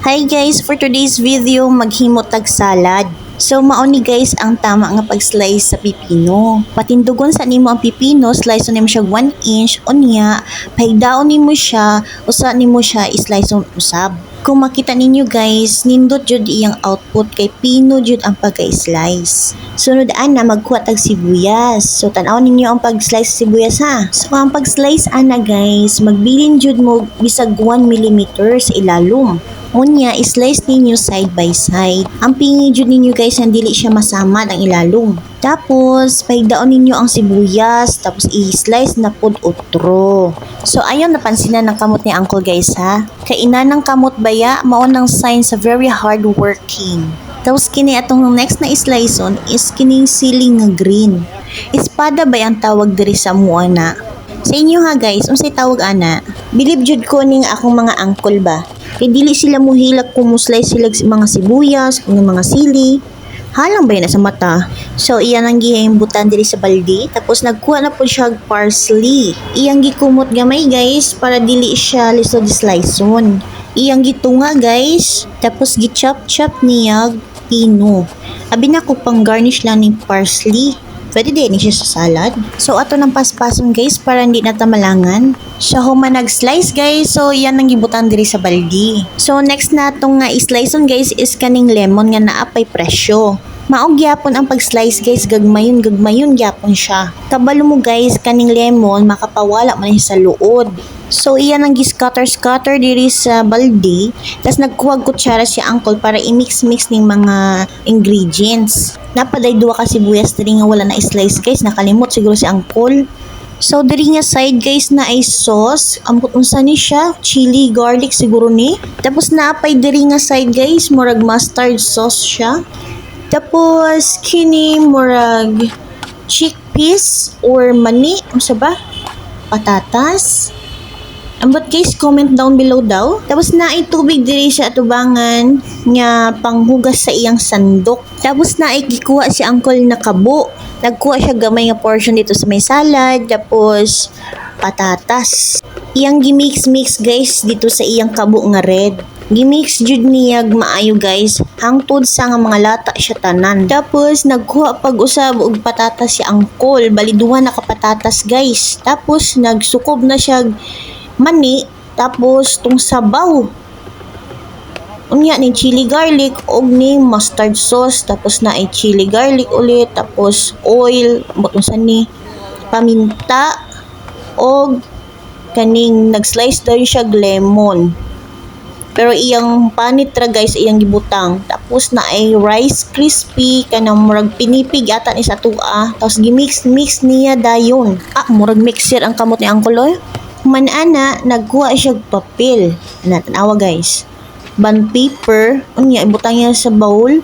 Hi guys, for today's video maghimot tag salad. So mauni guys ang tama nga pag-slice sa pipino. Patindugon sa nimo ang pipino, slice nimo siya 1 inch unya, pahigdaon nimo siya, usa nimo siya i-slice usab. Kung makita ninyo guys, nindot jud iyang output kay pino jud ang pagka-slice. Sunod ana magkuha tag sibuyas. So tan-aw ninyo ang pag-slice sibuyas ha. So ang pag-slice ana guys, magbilin jud mo bisag 1 mm sa ilalom. Unya, i-slice ninyo side by side. Ang pingi jud ninyo guys, ang dili siya masamad ang ilalong. Tapos, pahigdaon ninyo ang sibuyas, tapos i-slice na pud utro. So, ayon napansinan ng kamot ni Uncle guys ha. Kainan ng kamot baya, mao nang sign sa very hard working. Tapos kini atong next na isliceon is kining siling nga green. Espada ba ang tawag diri sa muana? Sa inyo ha guys, unsay tawag ana? Bilib jud ko ning akong mga uncle ba. Kay dili sila muhilak kung slice sila mga sibuyas, kung mga sili. Halang ba yun sa mata? So, iyan ang gihimbutan diri sa balde. Tapos, nagkuha na po siya parsley. Iyang gikumot gamay guys, para dili siya lisod sliceon. Iyang gitunga guys. Tapos, gichop-chop niya pino. Abi na ko pang garnish lang ng parsley. Pwede din siya sa salad. So, ato ng paspason guys para hindi na tamalangan. Siya human nag-slice guys. So, yan ang gibutan diri sa baldi. So, next na itong nga i-slice on guys is kaning lemon nga naapay presyo. Maog gyapon ang pag-slice guys, gagmayon gyapon siya. Kabalo mo guys, kaning lemon makapawala man siya sa luod. So iyan ang gi-scatter diri sa balde, tas nagkuha kutsara si uncle para i-mix ning mga ingredients. Napaday duwa ka sibuyas diri nga wala na i-slice guys, nakalimot siguro si uncle. So diri nga side guys na ay sauce, ambot unsa ni siya, chili garlic siguro ni. Tapos naapay diri nga side guys, murag mustard sauce siya. Tapos, kini murag chickpeas or mani, unsa ba? Patatas. Ambot guys, comment down below daw. Tapos naay tubig diri sa atubangan nga panghugas sa iyang sandok. Tapos naay gikuha si uncle na kabo. Nagkuha siya gamay nga portion dito sa may salad. Tapos patatas. Iyang gimix guys dito sa iyang kabo nga red. Gimix jud niya maayo guys, hangtod sa nga mga lata siya tanan. Tapos nagkuha pag-usab og patatas si uncle, bali duha na ka patatas guys. Tapos nagsukob na siya mani, tapos tung sabaw. Unya ni chili garlic og ni mustard sauce, tapos na ay chili garlic ulit, tapos oil, butong sa ni paminta og kaning nag-slice daw siya lemon. Pero iyang panit ra guys, iyang gibutang. Tapos na ay rice crispy kanang murag pinipig ata ni sa tua. Tapos gimix niya dayon. Murag mixer ang kamot ni Uncle Loy. Manana nagkuha siya papel. Tanawa guys. Bond paper, unya ibutang niya sa bowl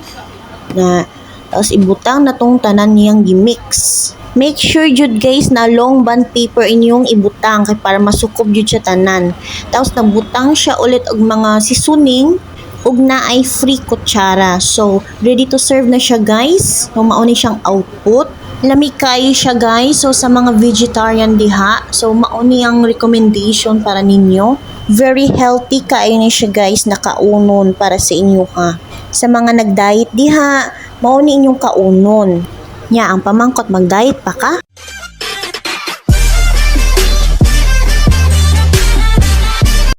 na tapos ibutang na tong tanan niyang gimix. Make sure jud guys na long bond paper inyong ibutang kay para masukob jud siya tanan. Tapos nagbutang siya ulit og mga seasoning ug naay free kutsara. So ready to serve na siya guys. So mauni siyang output. Lami kayo siya guys. So sa mga vegetarian diha, so mauni ang recommendation para ninyo. Very healthy kayo ni siya guys, nakaunon para sa inyo ha. Sa mga nag-diet diha, mauni inyong kaunon. Nya ang pamangkot mag-diet pa ka?